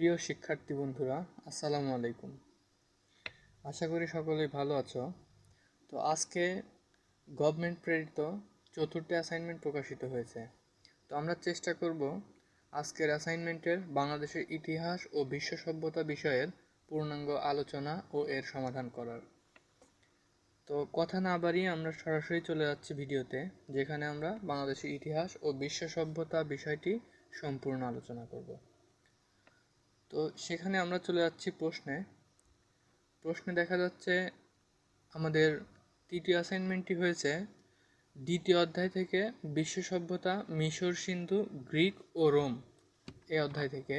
প্রিয় শিক্ষার্থী বন্ধুরা, আসসালামু আলাইকুম। আশা করি সকলেই ভালো আছো। তো আজকে গভর্নমেন্ট প্রেরিত চতুর্থ অ্যাসাইনমেন্ট প্রকাশিত হয়েছে। তো আমরা চেষ্টা করব আজকের অ্যাসাইনমেন্টের বাংলাদেশের ইতিহাস ও বিশ্ব সভ্যতা বিষয়ের পূর্ণাঙ্গ আলোচনা ও এর সমাধান করার। তো কথা না বাড়িয়ে আমরা সরাসরি চলে যাচ্ছি ভিডিওতে, যেখানে আমরা বাংলাদেশের ইতিহাস ও বিশ্ব সভ্যতা বিষয়টি সম্পূর্ণ আলোচনা করব। তো সেখানে আমরা চলে যাচ্ছি প্রশ্নে দেখা যাচ্ছে আমাদের তৃতীয় অ্যাসাইনমেন্টটি হয়েছে দ্বিতীয় অধ্যায় থেকে বিশ্ব সভ্যতা, মিশর, সিন্ধু, গ্রিক ও রোম এই অধ্যায় থেকে।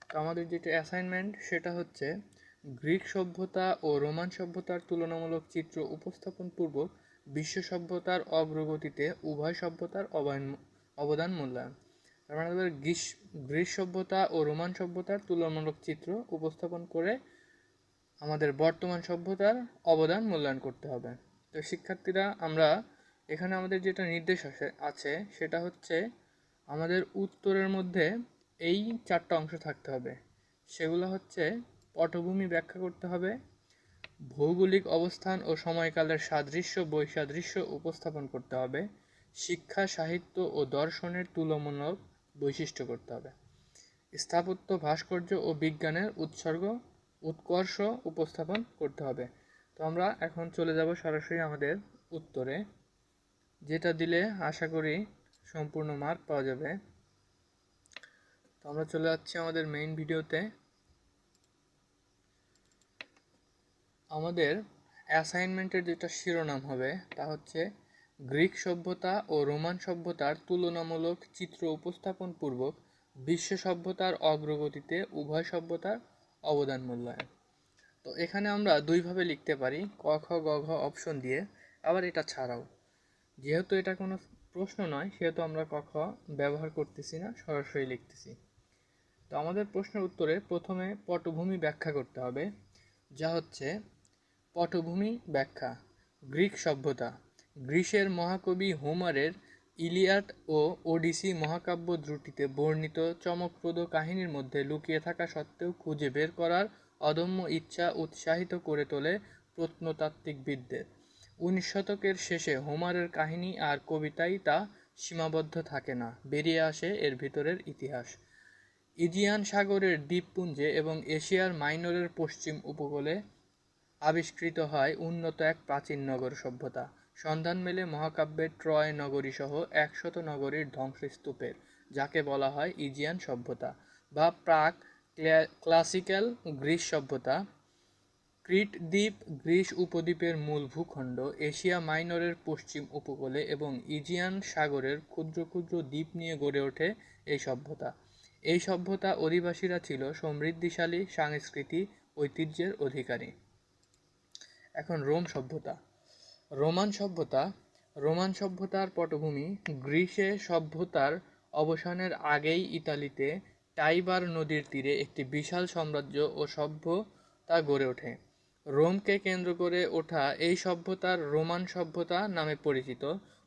তো আমাদের যেটা অ্যাসাইনমেন্ট সেটা হচ্ছে গ্রিক সভ্যতা ও রোমান সভ্যতার তুলনামূলক চিত্র উপস্থাপন পূর্বক বিশ্ব সভ্যতার অগ্রগতিতে উভয় সভ্যতার অবদান মূল্যায়ন। তার মানে গ্রিক সভ্যতা ও রোমান সভ্যতার তুলনামূলক চিত্র উপস্থাপন করে আমাদের বর্তমান সভ্যতার অবদান মূল্যায়ন করতে হবে। তো শিক্ষার্থীরা, আমরা এখানে আমাদের যেটা নির্দেশ আছে সেটা হচ্ছে আমাদের উত্তরের মধ্যে এই চারটা অংশ থাকতে হবে। সেগুলো হচ্ছে পটভূমি ব্যাখ্যা করতে হবে, ভৌগোলিক অবস্থান ও সময়কালের সাদৃশ্য বৈসাদৃশ্য উপস্থাপন করতে হবে, শিক্ষা, সাহিত্য ও দর্শনের তুলনামূলক বৈশিষ্ট্য করতে হবে, স্থাপত্য, ভাস্কর্য ও বিজ্ঞানের উৎকর্ষ উপস্থাপন করতে হবে। তো আমরা এখন চলে যাব সরাসরি আমাদের উত্তরে, যেটা দিলে আশা করি সম্পূর্ণ মার্ক পাওয়া যাবে। তো আমরা চলে যাচ্ছি আমাদের মেইন ভিডিওতে। আমাদের অ্যাসাইনমেন্টের যেটা শিরোনাম হবে তা হচ্ছে গ্রিক সভ্যতা ও রোমান সভ্যতার তুলনামূলক চিত্র উপস্থাপন পূর্বক বিশ্ব সভ্যতার অগ্রগতিতে উভয় সভ্যতার অবদান মূল্যায়ন। তো এখানে আমরা দুইভাবে লিখতে পারি, ক খ গ ঘ অপশন দিয়ে, আবার এটা ছাড়াও। যেহেতু এটা কোনো প্রশ্ন নয় সেহেতু আমরা ক খ ব্যবহার করতেছি না, সরাসরি লিখতেছি। তো আমাদের প্রশ্নের উত্তরে প্রথমে পটভূমি ব্যাখ্যা করতে হবে, যা হচ্ছে পটভূমি ব্যাখ্যা। গ্রিক সভ্যতা। গ্রিসের মহাকবি হোমারের ইলিয়াড ও ওডিসি মহাকাব্য দ্রুটিতে বর্ণিত চমকপ্রদ কাহিনীর মধ্যে লুকিয়ে থাকা সত্ত্বেও খুঁজে বের করার অদম্য ইচ্ছা উৎসাহিত করে তোলে প্রত্নতাত্ত্বিকবিদদের। 19 শতকের শেষে হোমারের কাহিনী আর কবিতায় তা সীমাবদ্ধ থাকে না, বেরিয়ে আসে এর ভিতরের ইতিহাস। ইজিয়ান সাগরের দ্বীপপুঞ্জে এবং এশিয়ার মাইনরের পশ্চিম উপকূলে আবিষ্কৃত হয় উন্নত এক প্রাচীন নগর সভ্যতা। সন্ধান মেলে মহাকাব্যের ট্রয় নগরীসহ 100 নগরীর ধ্বংসস্তূপের, যাকে বলা হয় ইজিয়ান সভ্যতা বা প্রাক ক্লাসিক্যাল গ্রিস সভ্যতা। ক্রিট দ্বীপ গ্রিস উপদ্বীপের মূল ভূখণ্ড, এশিয়া মাইনরের পশ্চিম উপকূলে এবং ইজিয়ান সাগরের ক্ষুদ্র ক্ষুদ্র দ্বীপ নিয়ে গড়ে ওঠে এই সভ্যতা। এই সভ্যতা অধিবাসীরা ছিল সমৃদ্ধিশালী সাংস্কৃতিক ঐতিহ্যের অধিকারী। এখন রোম সভ্যতা। রোমান সভ্যতার পটভূমি। গ্রিসে সভ্যতার অবসানের আগেই ইতালিতে টাইবার নদীর তীরে একটি বিশাল সাম্রাজ্য ও সভ্যতা গড়ে ওঠে। রোমকে কেন্দ্র করে ওঠা এই সভ্যতার রোমান সভ্যতা নামে পরিচিত।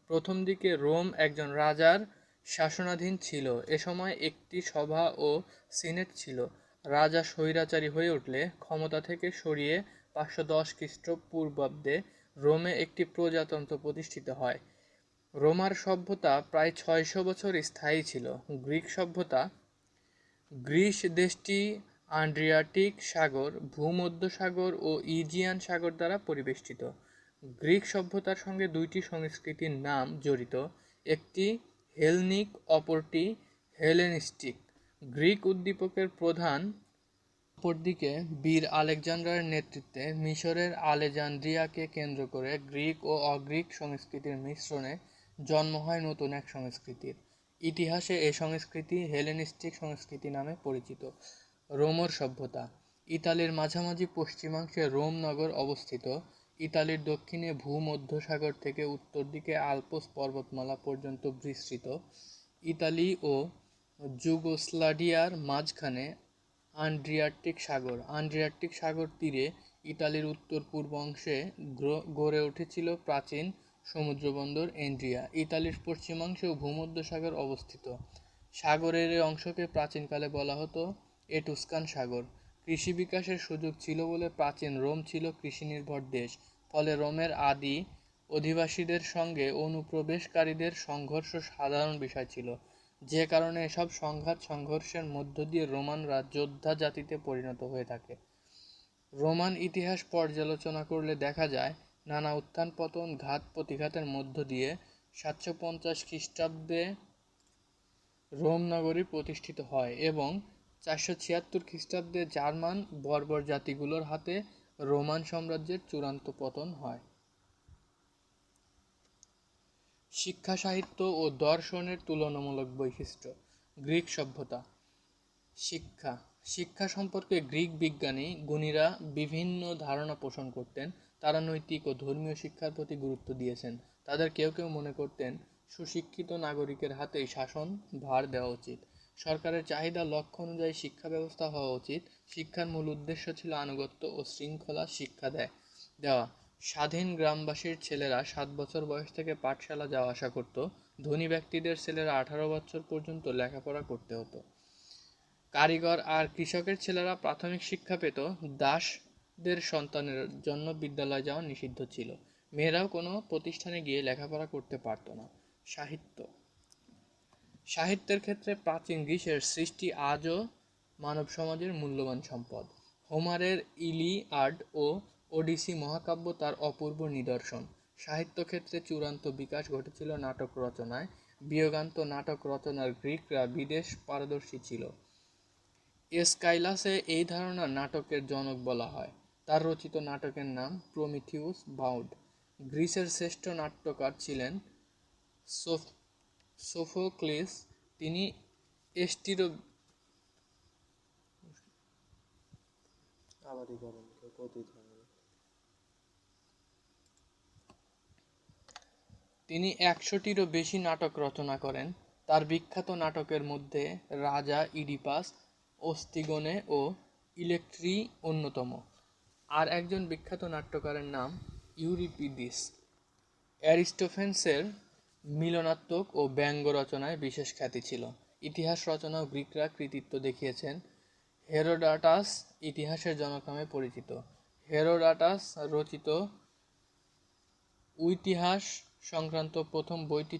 প্রথম দিকে রোম একজন রাজার শাসনাধীন ছিল। এ সময় একটি সভা ও সিনেট ছিল। রাজা স্বৈরাচারী হয়ে উঠলে ক্ষমতা থেকে সরিয়ে 510 খ্রিস্টপূর্বাব্দে রোমে একটি প্রজাতন্ত্র প্রতিষ্ঠিত হয়। রোমার সভ্যতা প্রায় 600 বছর স্থায়ী ছিল। গ্রিক সভ্যতা। গ্রিস দেশটি আড্রিয়াটিক সাগর, ভূমধ্যসাগর ও ইজিয়ান সাগর দ্বারা পরিবেষ্টিত। গ্রিক সভ্যতার সঙ্গে দুইটি সংস্কৃতির নাম জড়িত, একটি হেলনিক, অপরটি হেলেনিস্টিক। গ্রিক উদ্দীপকের প্রধান। অপরদিকে বীর আলেকজান্ডারের নেতৃত্বে মিশরের আলেকজান্দ্রিয়াকে কেন্দ্র করে গ্রিক ও অগ্রিক সংস্কৃতির মিশ্রণে জন্ম হয় নতুন এক সংস্কৃতির। ইতিহাসে এ সংস্কৃতি হেলেনিস্টিক সংস্কৃতি নামে পরিচিত। রোমর সভ্যতা। ইতালির মাঝামাঝি পশ্চিমাংশে রোম নগর অবস্থিত। ইতালির দক্ষিণে ভূমধ্যসাগর থেকে উত্তর দিকে আল্পস পর্বতমালা পর্যন্ত বিস্তৃত। ইতালি ও যুগোস্লাভিয়ার মাঝখানে আড্রিয়াটিক সাগর তীরে ইতালির উত্তর-পূর্ব অংশে গড়ে উঠেছিল প্রাচীন সমুদ্রবন্দর এন্ড্রিয়া। ইতালির পশ্চিমাংশেও ভূমধ্যসাগর অবস্থিত। সাগরের এই অংশকে প্রাচীনকালে বলা হতো এটুস্কান সাগর। কৃষি বিকাশের সুযোগ ছিল বলে প্রাচীন রোম ছিল কৃষিনির্ভর দেশ, ফলে রোমের আদি অধিবাসীদের সঙ্গে অনুপ্রবেশকারীদের সংঘর্ষ সাধারণ বিষয় ছিল, যে কারণে এসব সংঘর্ষের মধ্য দিয়ে রোমানরা যোদ্ধা জাতিতে পরিণত হয়ে থাকে। রোমান ইতিহাস পর্যালোচনা করলে দেখা যায়, নানা উত্থান পতন, ঘাত প্রতিঘাতের মধ্য দিয়ে 750 খ্রিস্টাব্দে রোম নগরী প্রতিষ্ঠিত হয় এবং 476 খ্রিস্টাব্দে জার্মান বর্বর জাতিগুলোর হাতে রোমান সাম্রাজ্যের চূড়ান্ত পতন হয়। শিক্ষা, সাহিত্য ও দর্শনের তুলনামূলক বৈশিষ্ট্য। গ্রিক সভ্যতা। শিক্ষা শিক্ষা সম্পর্কে গ্রিক বিজ্ঞানী গুণীরা বিভিন্ন ধারণা পোষণ করতেন। তারা নৈতিক ও ধর্মীয় শিক্ষার প্রতি গুরুত্ব দিয়েছেন। তাদের কেউ কেউ মনে করতেন সুশিক্ষিত নাগরিকের হাতেই শাসন ভার দেওয়া উচিত। সরকারের চাহিদা লক্ষ্য অনুযায়ী শিক্ষা ব্যবস্থা হওয়া উচিত। শিক্ষার মূল উদ্দেশ্য ছিল আনুগত্য ও শৃঙ্খলা শিক্ষা দেওয়া। স্বাধীন গ্রামবাসীর ছেলেরা 7 বছর বয়স থেকে পাঠশালা যাওয়া আসা করত। ধনী ব্যক্তিদের ছেলেরা 18 বছর পর্যন্ত লেখাপড়া করতে হতো। কারিগর আর কৃষকের ছেলেরা প্রাথমিক শিক্ষা পেত। দাসদের সন্তানের জন্য বিদ্যালয়ে যাওয়া নিষিদ্ধ ছিল। মেয়েরাও কোনো প্রতিষ্ঠানে গিয়ে লেখাপড়া করতে পারত না। সাহিত্যের ক্ষেত্রে প্রাচীন গ্রিসের সৃষ্টি আজও মানব সমাজের মূল্যবান সম্পদ। হোমারের ইলিয়াড ও ওডিসি মহাকাব্য তার অপূর্ব নিদর্শন। সাহিত্যক্ষেত্রে চূড়ান্ত বিকাশ ঘটেছিল নাটক রচনায়। বিয়োগান্ত নাটক রচনার গ্রিকরা বিদেশ পারদর্শী ছিল। এসকাইলাসে এই ধারণা নাটকের জনক বলা হয়। তার রচিত নাটকের নাম প্রমিথিউস বাউড। গ্রিসের শ্রেষ্ঠ নাট্যকার ছিলেন সোফোক্লিস। তিনি তিনি 100-টিরও বেশি নাটক রচনা করেন। তার বিখ্যাত নাটকের মধ্যে রাজা ইডিপাস, অস্তিগনে ও ইলেক্ট্রি অন্যতম। আর একজন বিখ্যাত নাট্যকারের নাম ইউরিপিডিস। অ্যারিস্টোফেন্সের মিলনাত্মক ও ব্যঙ্গ রচনায় বিশেষ খ্যাতি ছিল। ইতিহাস রচনাও গ্রিকরা কৃতিত্ব দেখিয়েছেন। হেরোডাটাস ইতিহাসের জনক নামে পরিচিত। হেরোডাটাস রচিত ইতিহাস সংক্রান্ত প্রথম বইটি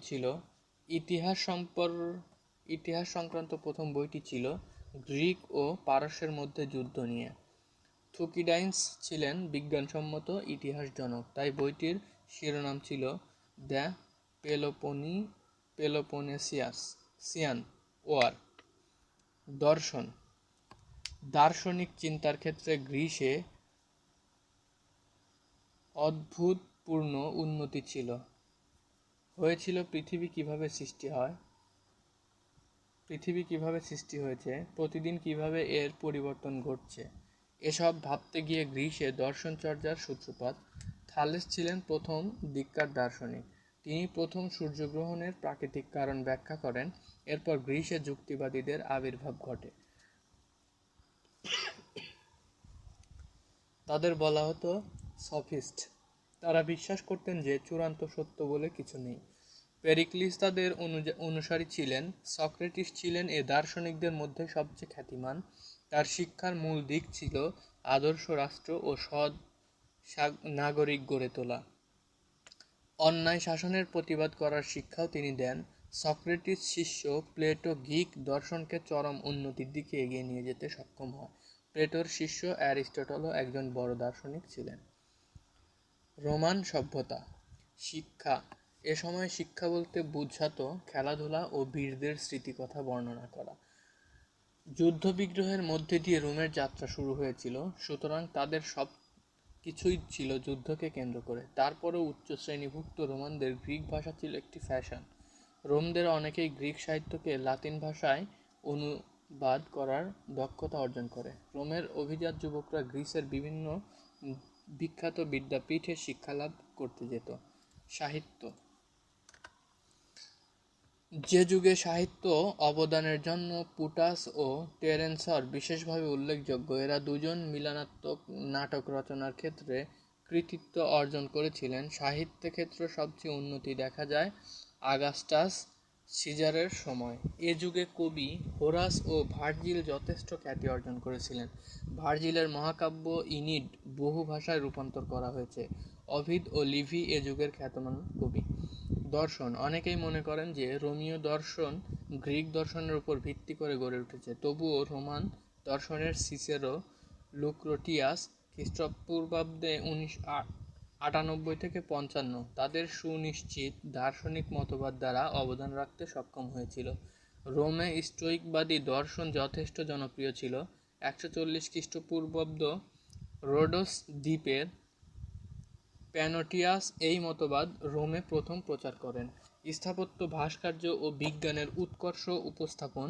ছিল গ্রিক ও পারস্যের মধ্যে যুদ্ধ নিয়ে। থুকিডাইডস ছিলেন বিজ্ঞানসম্মত ইতিহাস জনক, তাই বইটির শিরোনাম ছিল দ্য পেলোপোনেসিয়ান ওয়ার। দার্শনিক চিন্তার ক্ষেত্রে গ্রিসে অভূতপূর্ণ উন্নতি হয়েছিল। পৃথিবী কিভাবে সৃষ্টি হয়েছে, প্রতিদিন কিভাবে এর পরিবর্তন ঘটছে, এসব ভাবতে গিয়ে গ্রিসে দর্শন চর্চার সূত্রপাত। থালেস ছিলেন প্রথম দিককার দার্শনিক। তিনি প্রথম সূর্যগ্রহণের প্রাকৃতিক কারণ ব্যাখ্যা করেন। এরপর গ্রিসে যুক্তিবাদীদের আবির্ভাব ঘটে। তাদের বলা হতো সফিস্ট। তারা বিশ্বাস করতেন যে চূড়ান্ত সত্য বলে কিছু নেই। পেরিক্লিস তাদের অনুসারী ছিলেন। সক্রেটিস ছিলেন এ দার্শনিকদের মধ্যে সবচেয়ে খ্যাতিমান। তার শিক্ষার মূল দিক ছিল আদর্শ রাষ্ট্র ও সৎ নাগরিক গড়ে তোলা। অন্যায় শাসনের প্রতিবাদ করার শিক্ষাও তিনি দেন। সক্রেটিস শিষ্য প্লেটো গ্রিক দর্শনকে চরম উন্নতির দিকে এগিয়ে নিয়ে যেতে সক্ষম হয়। প্লেটোর শিষ্য অ্যারিস্টটলও একজন বড় দার্শনিক ছিলেন। রোমান সভ্যতা। শিক্ষা। এ সময় শিক্ষা বলতে বোঝাতো খেলাধুলা ও বীরদের স্মৃতিকথা বর্ণনা করা। যুদ্ধ বিগ্রহের মধ্যে দিয়ে রোমের যাত্রা শুরু হয়েছিল, সুতরাং তাদের সব কিছুই ছিল যুদ্ধকে কেন্দ্র করে। তারপরেও উচ্চ শ্রেণীভুক্ত রোমানদের গ্রিক ভাষা ছিল একটি ফ্যাশন। রোমদের অনেকেই গ্রিক সাহিত্যকে লাতিন ভাষায় অনুবাদ করার দক্ষতা অর্জন করে। রোমের অভিজাত যুবকরা গ্রিসের বিভিন্ন বিখ্যাত বিদ্যাপীঠে শিক্ষালাভ করতে যেত। সাহিত্য। যে যুগে সাহিত্য অবদানের জন্য পুটাস ও টেরেন্সর বিশেষভাবে উল্লেখযোগ্য। এরা দুজন মিলনাত্মক নাটক রচনার ক্ষেত্রে কৃতিত্ব অর্জন করেছিলেন। সাহিত্য ক্ষেত্রে সবচেয়ে উন্নতি দেখা যায় আগাস্টাস সিজারের সময় এ যুগে কবি হোরাস ও ভার্জিল যথেষ্ট খ্যাতি অর্জন করেছিলেন। ভার্জিলের মহাকাব্য ইনিড বহু ভাষায় রূপান্তর করা হয়েছে। অভিড ও লিভি এ যুগের খ্যাতমান কবি। দর্শন অনেকেই মনে করেন যে রোমীয় দর্শন গ্রিক দর্শনের উপর ভিত্তি করে গড়ে উঠেছে, তবুও রোমান দর্শনের সিসেরো, লুক্রটিয়াস খ্রিস্টপূর্বাব্দে 98 থেকে 55 তাদের সুনিশ্চিত দার্শনিক মতবাদ দ্বারা অবদান রাখতে সক্ষম হয়েছিল। রোমে স্টোইকবাদী দর্শন যথেষ্ট জনপ্রিয় ছিল। 140 খ্রিস্টপূর্বাব্দ রোডোস দ্বীপের প্যানোটিয়াস এই মতবাদ রোমে প্রথম প্রচার করেন। স্থাপত্য, ভাস্কর্য ও বিজ্ঞানের উৎকর্ষ উপস্থাপন।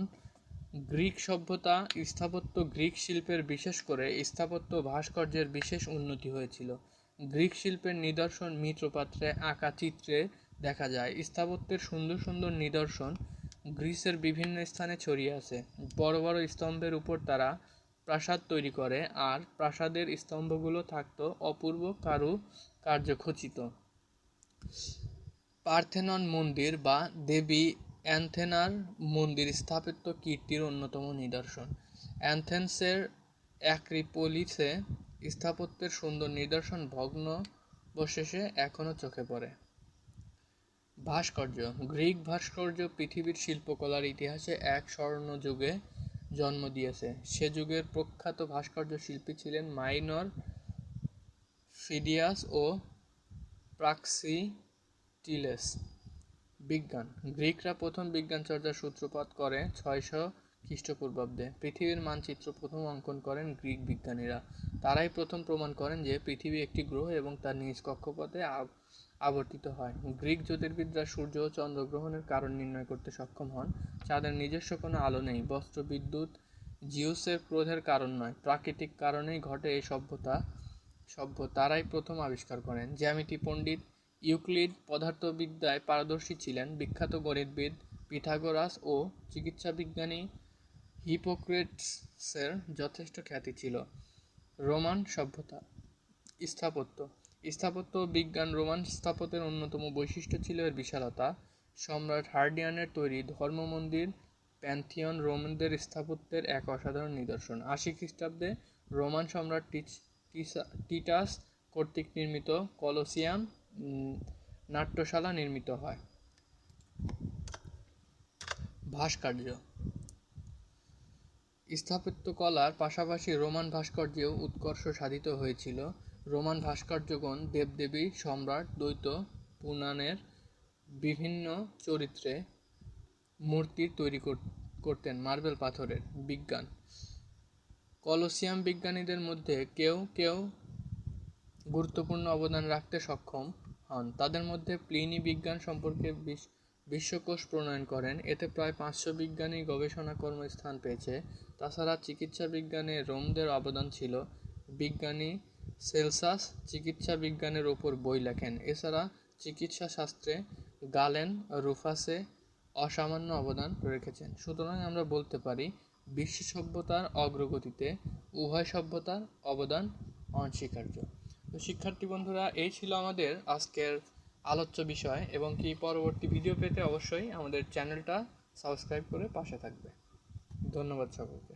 গ্রিক সভ্যতা, স্থাপত্য, গ্রিক শিল্পের বিশেষ করে স্থাপত্য ভাস্কর্যের বিশেষ উন্নতি হয়েছিল। গ্রিক শিল্পের নিদর্শন মৃৎপাত্রে আঁকা চিত্রে দেখা যায়। স্থাপত্যের সুন্দর সুন্দর নিদর্শন গ্রিসের বিভিন্ন স্থানে ছড়িয়ে আছে। বড় বড় স্তম্ভের উপর তারা প্রাসাদ তৈরি করে, আর প্রাসাদের স্তম্ভগুলো থাকতো অপূর্ব কারুকার্যখচিত। পার্থেনন মন্দির বা দেবী অ্যাথেনার মন্দির স্থাপত্য কীর্তির অন্যতম নিদর্শন। অ্যাথেন্সের অ্যাক্রিপোলিসে স্থাপত্যের সুন্দর নিদর্শন ভগ্নাবশেষে এখনও চোখে পড়ে। ভাস্কর্য, গ্রিক ভাস্কর্য পৃথিবীর শিল্পকলার ইতিহাসে এক স্বর্ণযুগে জন্ম দিয়েছে। সে যুগের প্রখ্যাত ভাস্কর্য শিল্পী ছিলেন মাইনর, ফিডিয়াস ও প্রাক্সিটিলেস। বিজ্ঞান, গ্রিকরা প্রথম বিজ্ঞান চর্চার সূত্রপাত করে 600 খ্রিস্টপূর্বাব্দে। পৃথিবীর মানচিত্র প্রথম অঙ্কন করেন গ্রিক বিজ্ঞানীরা। তারাই প্রথম প্রমাণ করেন যে পৃথিবী একটি গ্রহ এবং তার নিজ কক্ষপথে আবর্তিত হয়। গ্রিক জ্যোতির্বিদরা সূর্য ও চন্দ্রগ্রহণের কারণ নির্ণয় করতে সক্ষম হন। চাঁদের নিজস্ব কোনো আলো নেই, বস্ত্র, বিদ্যুৎ জিউসের ক্রোধের কারণ নয়, প্রাকৃতিক কারণেই ঘটে এই তারাই প্রথম আবিষ্কার করেন। জ্যামিতি পণ্ডিত ইউক্লিড পদার্থবিদ্যায় পারদর্শী ছিলেন। বিখ্যাত গণিতবিদ পিথাগোরাস ও চিকিৎসা বিজ্ঞানী হিপোক্রেটসের যথেষ্ট খ্যাতি ছিল। রোমান সভ্যতা। স্থাপত্য ও বিজ্ঞান। রোমান স্থাপত্যের অন্যতম বৈশিষ্ট্য ছিল এর বিশালতা। সম্রাট হার্ডিয়ানের তৈরি ধর্মমন্দির প্যান্থিয়ন রোমানদের স্থাপত্যের এক অসাধারণ নিদর্শন। 80 খ্রিস্টাব্দে রোমান সম্রাট টিটাস কর্তৃক নির্মিত কলোসিয়াম নাট্যশালা নির্মিত হয়। ভাস্কর্য, স্থাপত্যকলার পাশাপাশি রোমান ভাস্কর্যেও উৎকর্ষ সাধিত হয়েছিল। রোমান ভাস্কর্যগণ দেবদেবী, সম্রাট, দ্বৈত, পুরাণের বিভিন্ন চরিত্রে মূর্তি তৈরি করতেন মার্বেল পাথরের। বিজ্ঞান, কলোসিয়াম বিজ্ঞানীদের মধ্যে কেউ কেউ গুরুত্বপূর্ণ অবদান রাখতে সক্ষম হন। তাদের মধ্যে প্লিনি বিজ্ঞান সম্পর্কে বিশ্বকোষ প্রণয়ন করেন। এতে প্রায় 500 বিজ্ঞানী গবেষণাকর্ম স্থান পেয়েছে। তাছাড়া চিকিৎসা বিজ্ঞানে রোমদের অবদান ছিল। বিজ্ঞানী সেলসাস চিকিৎসা বিজ্ঞানের ওপর বই লেখেন। এছাড়া চিকিৎসা শাস্ত্রে গালেন রুফাসে অসামান্য অবদান রেখেছেন। সুতরাং আমরা বলতে পারি বিশ্ব সভ্যতার অগ্রগতিতে উভয় সভ্যতার অবদান অনস্বীকার্য। তো শিক্ষার্থী বন্ধুরা, এই ছিল আমাদের আজকের আলোচ্য বিষয়, এবং কি পরবর্তী ভিডিও পেতে অবশ্যই আমাদের চ্যানেলটা সাবস্ক্রাইব করে পাশে থাকবে। ধন্যবাদ সকলকে।